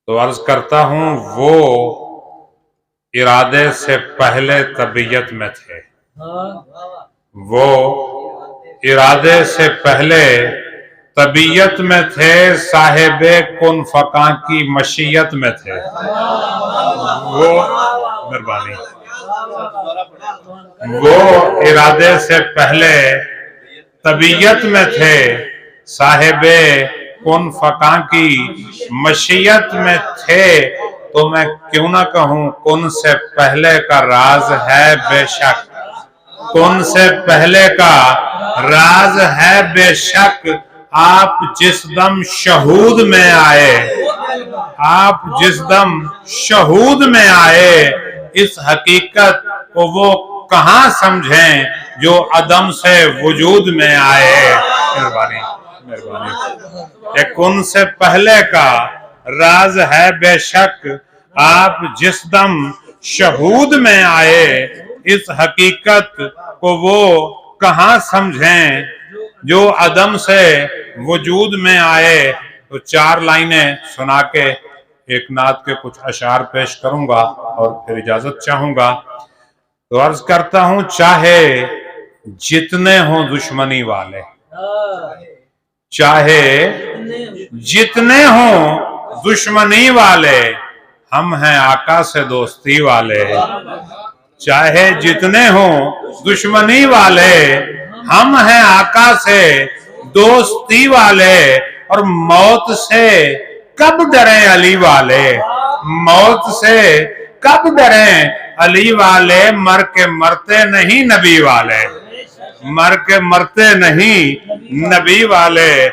تو عرض کرتا ہوں وہ ارادے سے پہلے طبیعت میں تھے، وہ ارادے سے پہلے طبیعت میں تھے، صاحب کن فکاں کی مشیت میں تھے۔ وہ مہربانی، وہ ارادے سے پہلے طبیعت میں تھے، صاحب کن فکاں کی مشیت میں تھے۔ تو میں کیوں نہ کہوں کن سے پہلے کا راز ہے بے شک، کن سے پہلے کا راز ہے بے شک۔ آپ جس دم شہود میں آئے، آپ جس دم شہود میں آئے، اس حقیقت کو وہ کہاں سمجھیں جو عدم سے وجود میں آئے۔ مہربانی مہربانی، کن سے پہلے کا راز ہے بے شک، آپ جس دم شہود میں آئے، اس حقیقت کو وہ کہاں سمجھیں جو عدم سے وجود میں آئے۔ تو 4 لائنیں سنا کے ایک نعت کے کچھ اشعار پیش کروں گا اور پھر اجازت چاہوں گا۔ تو عرض کرتا ہوں چاہے جتنے ہوں دشمنی والے، چاہے جتنے ہوں دشمنی والے، ہم ہیں آقا سے دوستی والے۔ چاہے جتنے ہوں دشمنی والے، ہم ہیں آقا سے دوستی والے۔ اور موت سے کب ڈریں علی والے، موت سے کب ڈریں علی والے، مر کے مرتے نہیں نبی والے، مر کے مرتے نہیں نبی والے۔